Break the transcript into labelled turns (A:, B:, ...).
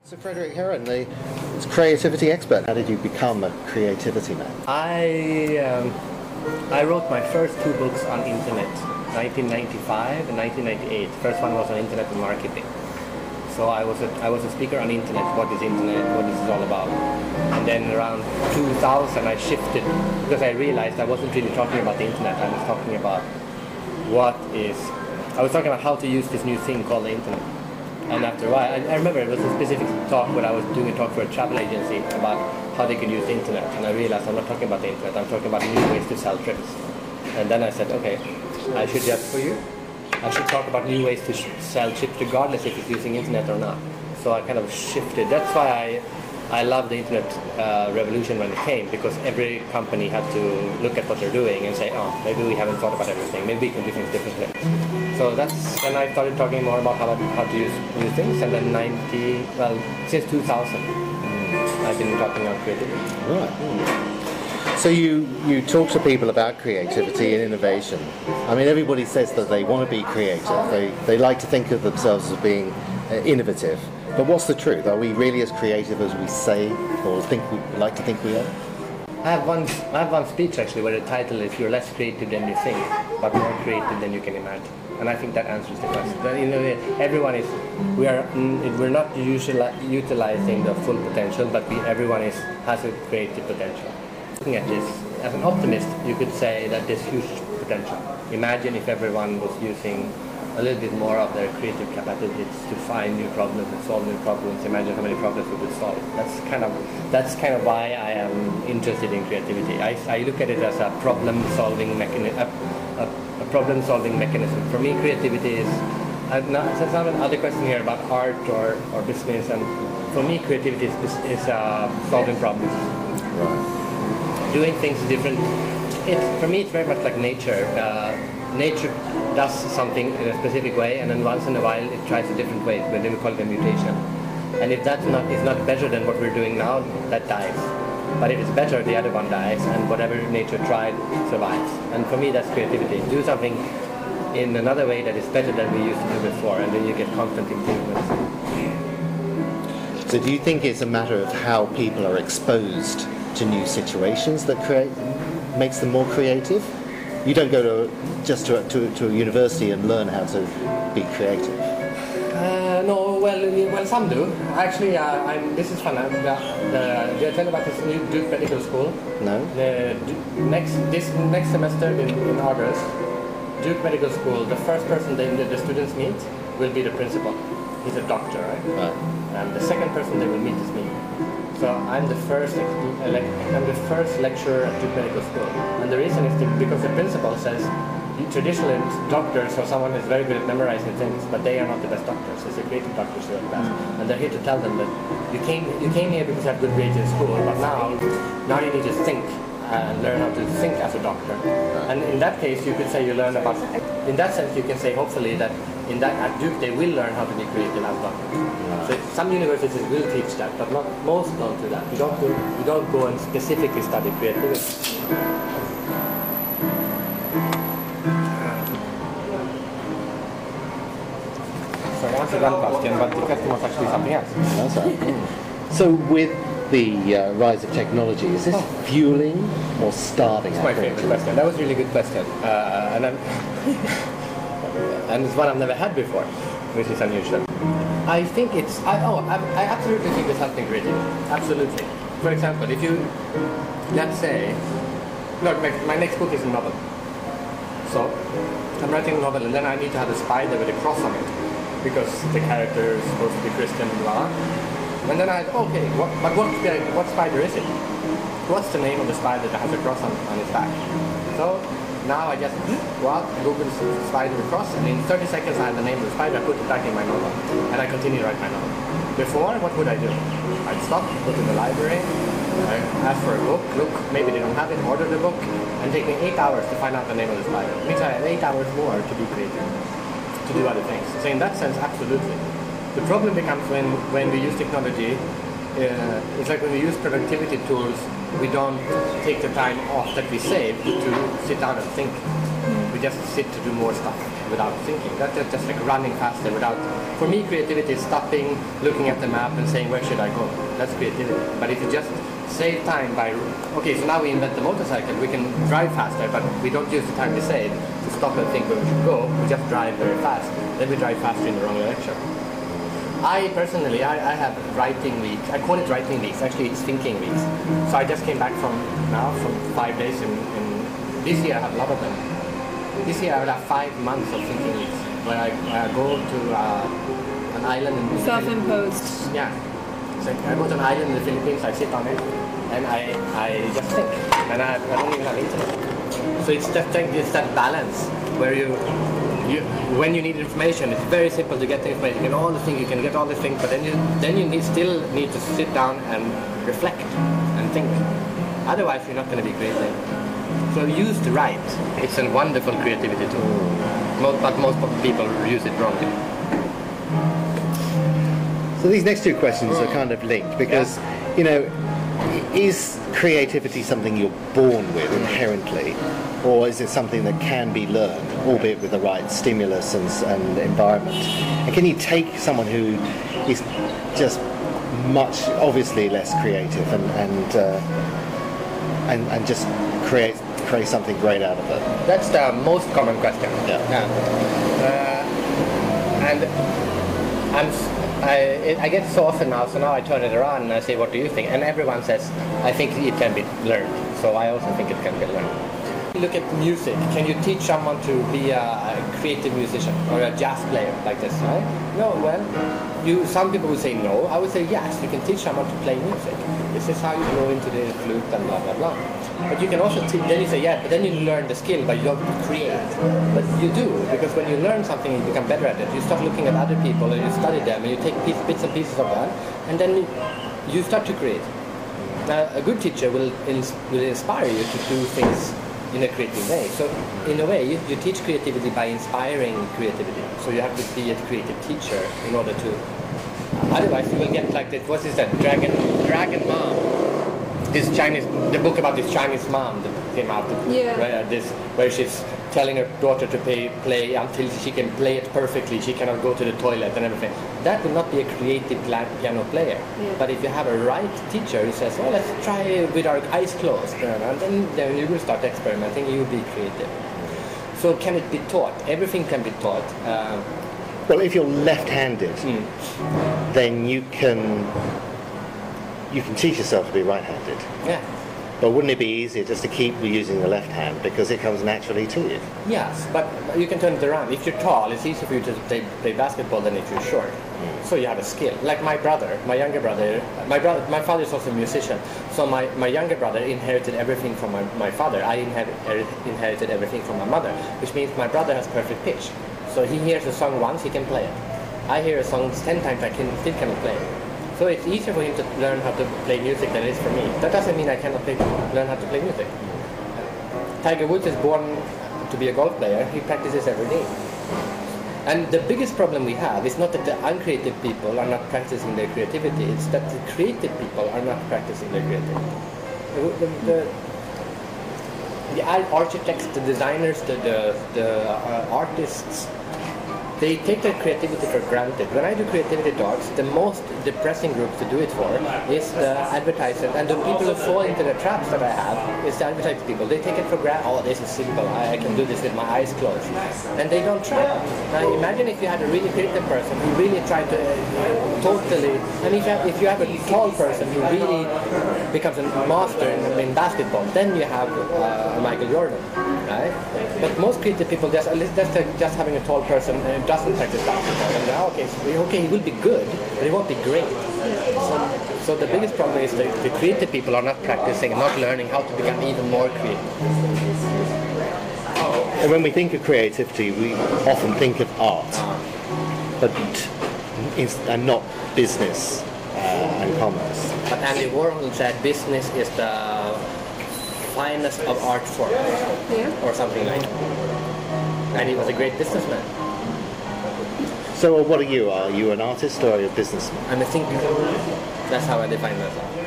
A: So Fredrik Härén, the creativity expert, how did you become a creativity man?
B: I wrote my first two books on internet, 1995 and 1998. First one was on internet and marketing. So I was a speaker on internet, what is internet, what is it all about. And then around 2000 I shifted because I realized I wasn't really talking about the internet, I was talking about how to use this new thing called the internet. And after a while, I remember it was a specific talk when I was doing a talk for a travel agency about how they could use the internet. And I realized I'm not talking about the internet, I'm talking about new ways to sell trips. And then I said, okay, I should talk about new ways to sell trips regardless if it's using internet or not. So I kind of shifted. That's why I love the internet revolution when it came, because every company had to look at what they're doing and say, oh, maybe we haven't thought about everything, maybe we can do things differently. So that's when I started talking more about how to use new things, and then since 2000 I've been talking about creativity.
A: Right. So you talk to people about creativity and innovation. I mean, everybody says that they want to be creative, they like to think of themselves as being innovative. But what's the truth? Are we really as creative as we say or like to think we are?
B: I have one speech actually where the title is "You're less creative than you think, but more creative than you can imagine." And I think that answers the question. We're not utilizing the full potential, but everyone has a creative potential. Looking at this, as an optimist, you could say that there's huge potential. Imagine if everyone was using a little bit more of their creative capacities to find new problems and solve new problems. Imagine how many problems we could solve. That's kind of why I am interested in creativity. I look at it as a problem-solving mechanism. A problem-solving mechanism. For me, creativity is. There's another question here about art or business, and for me, creativity is solving problems.
A: Right.
B: Doing things different. For me, it's very much like nature. Nature does something in a specific way, and then once in a while it tries a different way. But then we call it a mutation. And if that's not better than what we're doing now, that dies. But if it's better, the other one dies, and whatever nature tried survives. And for me, that's creativity. Do something in another way that is better than we used to do before, and then you get constant improvements.
A: So do you think it's a matter of how people are exposed to new situations that makes them more creative? You don't go to a university and learn how to be creative.
B: No, well, some do. Actually, this is fun. Did I tell you about this new Duke Medical School?
A: No.
B: Next semester in August, Duke Medical School, the first person the students meet will be the principal. He's a doctor, right? And the second person they will meet is me. So I'm the first lecturer at Duke Medical School, and the reason is because the principal says traditionally doctors or someone is very good at memorizing things, but they are not the best doctors. It's the creative doctors who are the best, and they're here to tell them that you came here because you have good grades in school, but now you need to think and learn how to think as a doctor. And in that case, you could say you learn about. In that sense, you can say hopefully that at Duke they will learn how to be creative as doctors. So some universities will teach that, but not most don't do that. You don't go and specifically study creativity. So I answered one question, but the question was actually something else.
A: That's right. So with the rise of technology, is this fueling or starving?
B: That's my favorite question. That was a really good question, and it's one I've never had before, which is unusual. I think it's. I absolutely think it's something creative. Absolutely. For example, if you, let's say, look, my next book is a novel. So I'm writing a novel, and then I need to have a spider with a cross on it, because the character is supposed to be Christian, blah. And then okay, what spider is it? What's the name of the spider that has a cross on its back? So now I just Google spider cross, and in 30 seconds I have the name of the spider, I put it back in my novel, and I continue to write my novel. Before, what would I do? I'd stop, go to the library, ask for a book, look, maybe they don't have it, order the book, and take me 8 hours to find out the name of the spider. It means I have 8 hours more to be creative, to do other things. So in that sense, absolutely. The problem becomes when we use technology, it's like when we use productivity tools, we don't take the time off that we save to sit down and think. We just sit to do more stuff without thinking. That's just like running faster without. For me, creativity is stopping, looking at the map, and saying where should I go. That's creativity. But if you just save time by okay, so now we invent the motorcycle. We can drive faster, but we don't use the time we save to stop and think where we should go. We just drive very fast. Then we drive faster in the wrong direction. I personally, I have writing weeks. I call it writing weeks. Actually, it's thinking weeks. So I just came back from 5 days in this year. I have a lot of them. This year I will have 5 months of thinking weeks where I go to an island in
C: self-imposed.
B: Yeah. So I go to an island in the Philippines. I sit on it and I just think. And I don't even have internet. So it's that balance where when you need information, it's very simple to get the information. You can get all the things, but then you still need to sit down and reflect and think. Otherwise, you're not going to be creative. So used right, it's a wonderful creativity tool. But most people use it wrongly.
A: So these next two questions are kind of linked because, is creativity something you're born with inherently, or is it something that can be learned, albeit with the right stimulus and environment? And can you take someone who is just much obviously less creative and just create something great out of it?
B: That's the most common question. I get so often now, so now I turn it around and I say, what do you think? And everyone says, I think it can be learned. So I also think it can be learned. Look at music. Can you teach someone to be a creative musician or a jazz player like this, right? No, well, some people would say no. I would say yes, you can teach someone to play music. This is how you go into the flute and blah, blah, blah. But you can also then you say, yeah, but then you learn the skill, but you don't create. But you do, because when you learn something, you become better at it. You start looking at other people and you study them and you take bits and pieces of that, and then you start to create. Now, a good teacher will inspire you to do things in a creative way. So, in a way, you teach creativity by inspiring creativity. So you have to be a creative teacher in order to. Otherwise, you will get like this. What is that? Dragon Mom. The book about this Chinese mom that came out. Where she's telling her daughter to play until she can play it perfectly. She cannot go to the toilet and everything. That would not be a creative piano player. Yeah. But if you have a right teacher who says, well, let's try it with our eyes closed, and then you will start experimenting, you will be creative. So can it be taught? Everything can be taught.
A: Well, if you're left-handed, then you can teach yourself to be right-handed. Yeah. But wouldn't it be easier just to keep using the left hand because it comes naturally to you?
B: Yes, but you can turn it around. If you're tall, it's easier for you to play basketball than if you're short. So you have a skill. Like my younger brother, my father is also a musician. So my younger brother inherited everything from my father. I inherited everything from my mother, which means my brother has perfect pitch. So he hears a song once, he can play it. I hear a song 10 times, I still cannot play it. So it's easier for him to learn how to play music than it is for me. That doesn't mean I cannot learn how to play music. Tiger Woods is born to be a golf player. He practices every day. And the biggest problem we have is not that the uncreative people are not practicing their creativity. It's that the creative people are not practicing their creativity. The architects, the designers, the artists, they take their creativity for granted. When I do creativity talks, the most depressing group to do it for is the advertisers, and the people who fall into the traps that I have is the advertising people. They take it for granted. Oh, this is simple. I can do this with my eyes closed, and they don't try. Now imagine if you had a really creative person who really tried to totally. And if you have a tall person who really becomes a master in basketball, then you have Michael Jordan, right? But most creative people just having a tall person doesn't practice basketball. And okay, he will be good, but he won't be great. So the biggest problem is the creative people are not practicing, not learning how to become even more creative.
A: And when we think of creativity, we often think of art, and not business and commerce.
B: But Andy Warhol said business is the finest of art forms, or something like that. And he was a great businessman.
A: So what are you? Are you an artist or are you a businessman?
B: I'm a thinker. That's how I define myself.